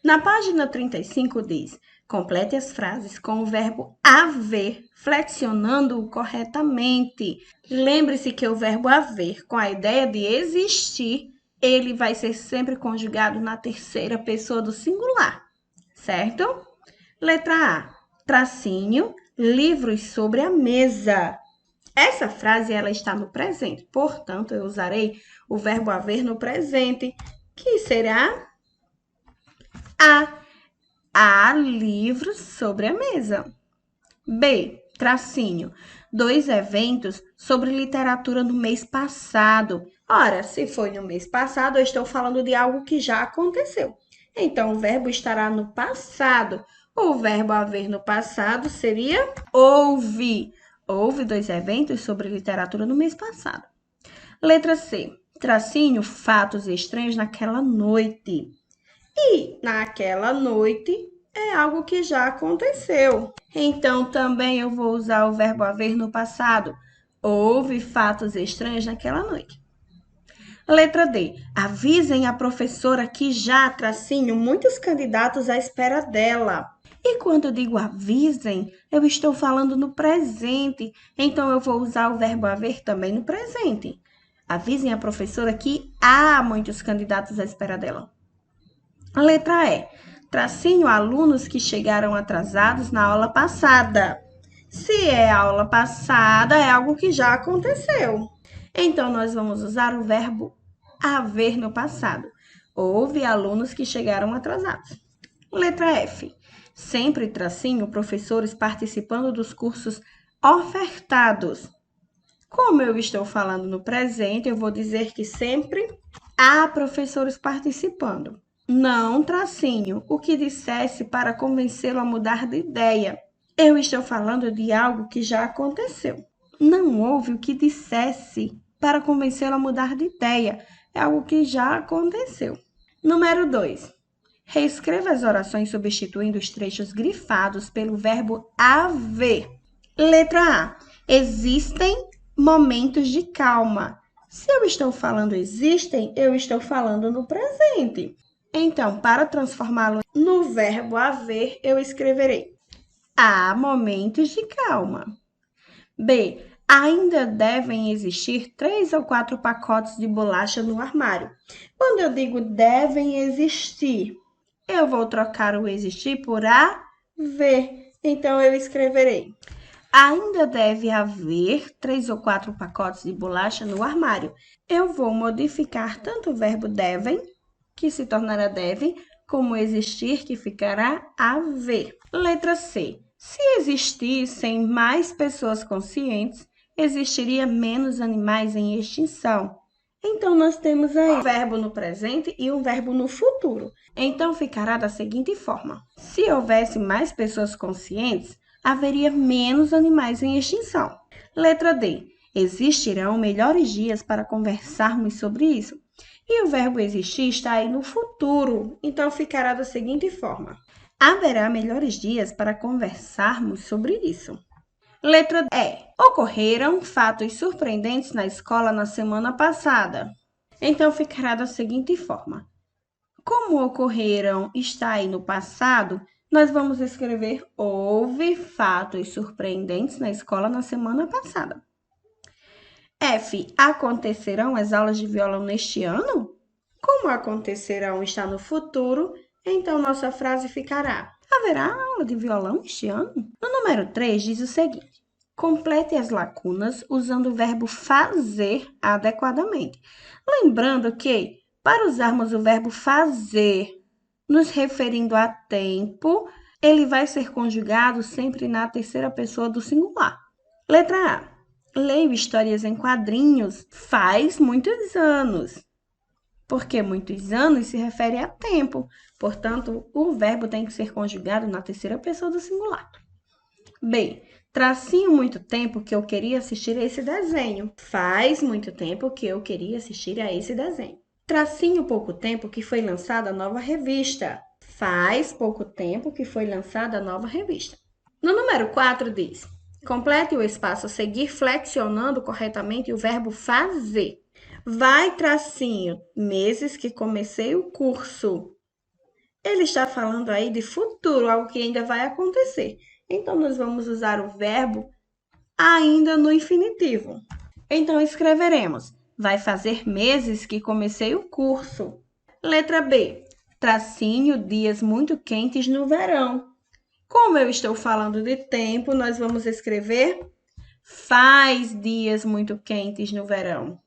Na página 35 diz: complete as frases com o verbo haver, flexionando-o corretamente. Lembre-se que o verbo haver, com a ideia de existir, ele vai ser sempre conjugado na terceira pessoa do singular, certo? Letra A, tracinho, livros sobre a mesa. Essa frase ela está no presente, portanto, eu usarei o verbo haver no presente, que será há livros sobre a mesa. B, tracinho, 2 eventos sobre literatura no mês passado. Ora, se foi no mês passado, eu estou falando de algo que já aconteceu. Então, o verbo estará no passado. O verbo haver no passado seria houve. Houve 2 eventos sobre literatura no mês passado. Letra C, tracinho, fatos estranhos naquela noite. E naquela noite é algo que já aconteceu. Então, também eu vou usar o verbo haver no passado. Houve fatos estranhos naquela noite. Letra D. Avisem a professora que já, tracinho, muitos candidatos à espera dela. E quando eu digo avisem, eu estou falando no presente. Então, eu vou usar o verbo haver também no presente. Avisem a professora que há muitos candidatos à espera dela. A letra E. Tracinho, alunos que chegaram atrasados na aula passada. Se é aula passada, é algo que já aconteceu. Então, nós vamos usar o verbo haver no passado. Houve alunos que chegaram atrasados. Letra F. Sempre, tracinho, professores participando dos cursos ofertados. Como eu estou falando no presente, eu vou dizer que sempre há professores participando. Não, tracinho, o que dissesse para convencê-lo a mudar de ideia. Eu estou falando de algo que já aconteceu. Não houve o que dissesse para convencê-lo a mudar de ideia. É algo que já aconteceu. Número 2. Reescreva as orações substituindo os trechos grifados pelo verbo haver. Letra A. Existem momentos de calma. Se eu estou falando existem, eu estou falando no presente. Então, para transformá-lo no verbo haver, eu escreverei: há momentos de calma. B. Ainda devem existir 3 ou 4 pacotes de bolacha no armário. Quando eu digo devem existir, eu vou trocar o existir por haver. Então, eu escreverei: ainda deve haver 3 ou 4 pacotes de bolacha no armário. Eu vou modificar tanto o verbo devem, que se tornará deve, como existir, que ficará haver. Letra C. Se existissem mais pessoas conscientes, existiria menos animais em extinção. Então, nós temos aí um verbo no presente e um verbo no futuro. Então, ficará da seguinte forma: se houvesse mais pessoas conscientes, haveria menos animais em extinção. Letra D. Existirão melhores dias para conversarmos sobre isso. E o verbo existir está aí no futuro, então ficará da seguinte forma: haverá melhores dias para conversarmos sobre isso. Letra E. Ocorreram fatos surpreendentes na escola na semana passada. Então ficará da seguinte forma: como ocorreram está aí no passado, nós vamos escrever houve fatos surpreendentes na escola na semana passada. F. Acontecerão as aulas de violão neste ano? Como acontecerão está no futuro, então nossa frase ficará: haverá aula de violão este ano? No número 3 diz o seguinte: complete as lacunas usando o verbo fazer adequadamente. Lembrando que, para usarmos o verbo fazer, nos referindo a tempo, ele vai ser conjugado sempre na terceira pessoa do singular. Letra A. Leio histórias em quadrinhos faz muitos anos. Porque muitos anos se refere a tempo. Portanto, o verbo tem que ser conjugado na terceira pessoa do singular. B. Tracinho muito tempo que eu queria assistir a esse desenho. Faz muito tempo que eu queria assistir a esse desenho. Tracinho pouco tempo que foi lançada a nova revista. Faz pouco tempo que foi lançada a nova revista. No número 4 diz: complete o espaço a seguir flexionando corretamente o verbo fazer. Vai, tracinho, meses que comecei o curso. Ele está falando aí de futuro, algo que ainda vai acontecer. Então, nós vamos usar o verbo ainda no infinitivo. Então, escreveremos: vai fazer meses que comecei o curso. Letra B. Tracinho, dias muito quentes no verão. Como eu estou falando de tempo, nós vamos escrever faz dias muito quentes no verão.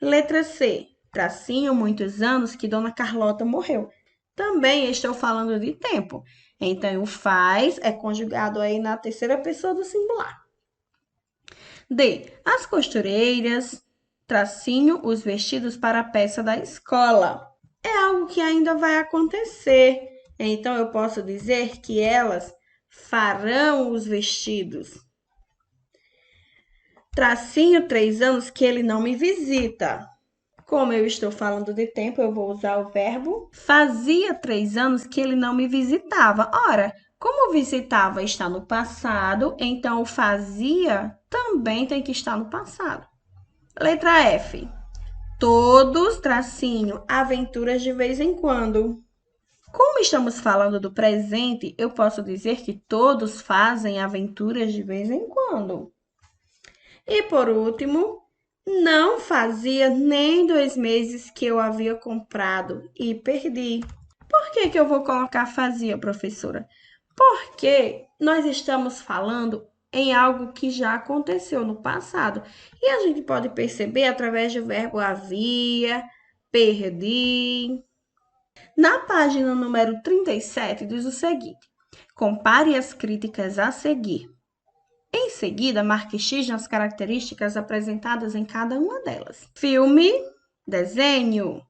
Letra C. Tracinho, muitos anos que Dona Carlota morreu. Também estou falando de tempo. Então, o faz é conjugado aí na terceira pessoa do singular. D. As costureiras, tracinho, os vestidos para a peça da escola. É algo que ainda vai acontecer. Então, eu posso dizer que elas farão os vestidos. Tracinho, 3 anos que ele não me visita. Como eu estou falando de tempo, eu vou usar o verbo fazia 3 anos que ele não me visitava. Ora, como visitava está no passado, então o fazia também tem que estar no passado. Letra F. Todos, tracinho, aventuras de vez em quando. Como estamos falando do presente, eu posso dizer que todos fazem aventuras de vez em quando. E por último, não fazia nem 2 meses que eu havia comprado e perdi. Por que eu vou colocar fazia, professora? Porque nós estamos falando em algo que já aconteceu no passado. E a gente pode perceber através do verbo havia, perdi. Na página número 37 diz o seguinte: compare as críticas a seguir. Em seguida, marque X nas características apresentadas em cada uma delas. Filme, desenho.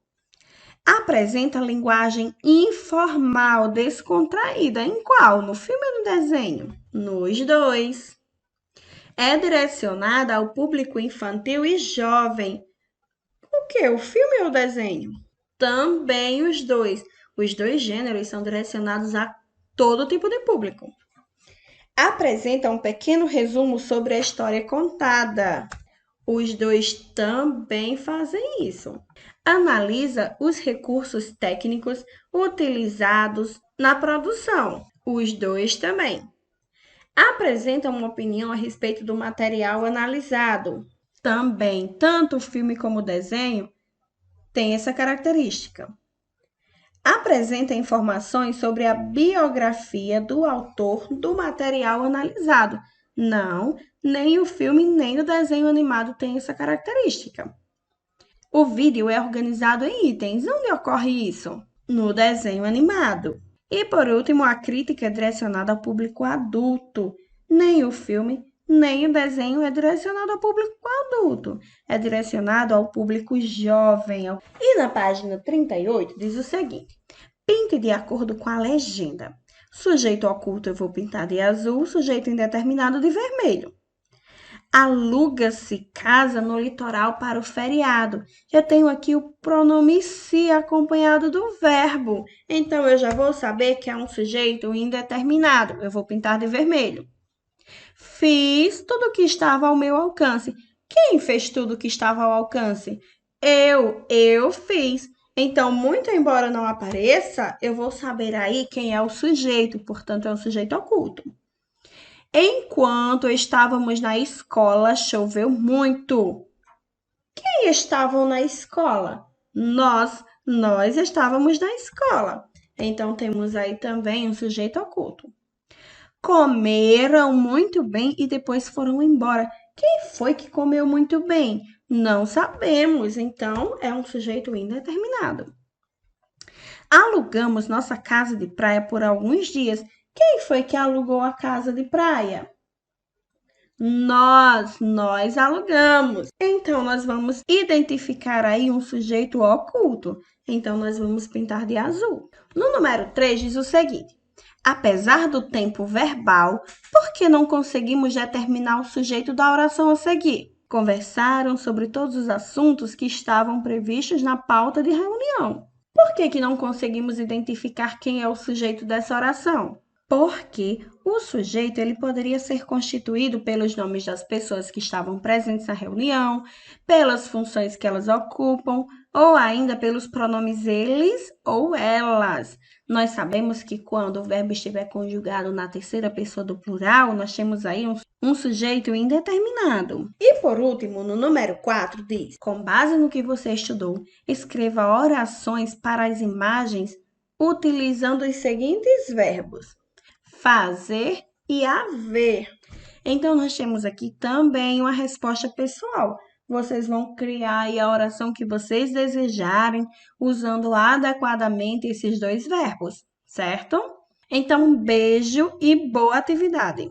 Apresenta linguagem informal, descontraída. Em qual? No filme ou no desenho? Nos dois. É direcionada ao público infantil e jovem. O que? O filme ou o desenho? Também os dois. Os dois gêneros são direcionados a todo tipo de público. Apresenta um pequeno resumo sobre a história contada. Os dois também fazem isso. Analisa os recursos técnicos utilizados na produção. Os dois também. Apresenta uma opinião a respeito do material analisado. Também, tanto o filme como o desenho têm essa característica. Apresenta informações sobre a biografia do autor do material analisado. Não, nem o filme nem o desenho animado tem essa característica. O vídeo é organizado em itens. Onde ocorre isso? No desenho animado. E, por último, a crítica é direcionada ao público adulto. Nem o filme, nem o desenho é direcionado ao público adulto. É direcionado ao público jovem. E na página 38 diz o seguinte: pinte de acordo com a legenda. Sujeito oculto eu vou pintar de azul, sujeito indeterminado de vermelho. Aluga-se casa no litoral para o feriado. Eu tenho aqui o pronome se acompanhado do verbo. Então, eu já vou saber que é um sujeito indeterminado. Eu vou pintar de vermelho. Fiz tudo o que estava ao meu alcance. Quem fez tudo o que estava ao alcance? Eu fiz. Então, muito embora não apareça, eu vou saber aí quem é o sujeito, portanto, é um sujeito oculto. Enquanto estávamos na escola, choveu muito. Quem estavam na escola? Nós estávamos na escola. Então, temos aí também um sujeito oculto. Comeram muito bem e depois foram embora. Quem foi que comeu muito bem? Não sabemos, então é um sujeito indeterminado. Alugamos nossa casa de praia por alguns dias. Quem foi que alugou a casa de praia? Nós alugamos. Então, nós vamos identificar aí um sujeito oculto. Então, nós vamos pintar de azul. No número 3 diz o seguinte: apesar do tempo verbal, por que não conseguimos determinar o sujeito da oração a seguir? Conversaram sobre todos os assuntos que estavam previstos na pauta de reunião. Por que não conseguimos identificar quem é o sujeito dessa oração? Porque o sujeito ele poderia ser constituído pelos nomes das pessoas que estavam presentes na reunião, pelas funções que elas ocupam, ou ainda pelos pronomes eles ou elas. Nós sabemos que quando o verbo estiver conjugado na terceira pessoa do plural, nós temos aí um sujeito indeterminado. E por último, no número 4, diz: com base no que você estudou, escreva orações para as imagens utilizando os seguintes verbos: fazer e haver. Então, nós temos aqui também uma resposta pessoal. Vocês vão criar aí a oração que vocês desejarem, usando adequadamente esses dois verbos, certo? Então, um beijo e boa atividade!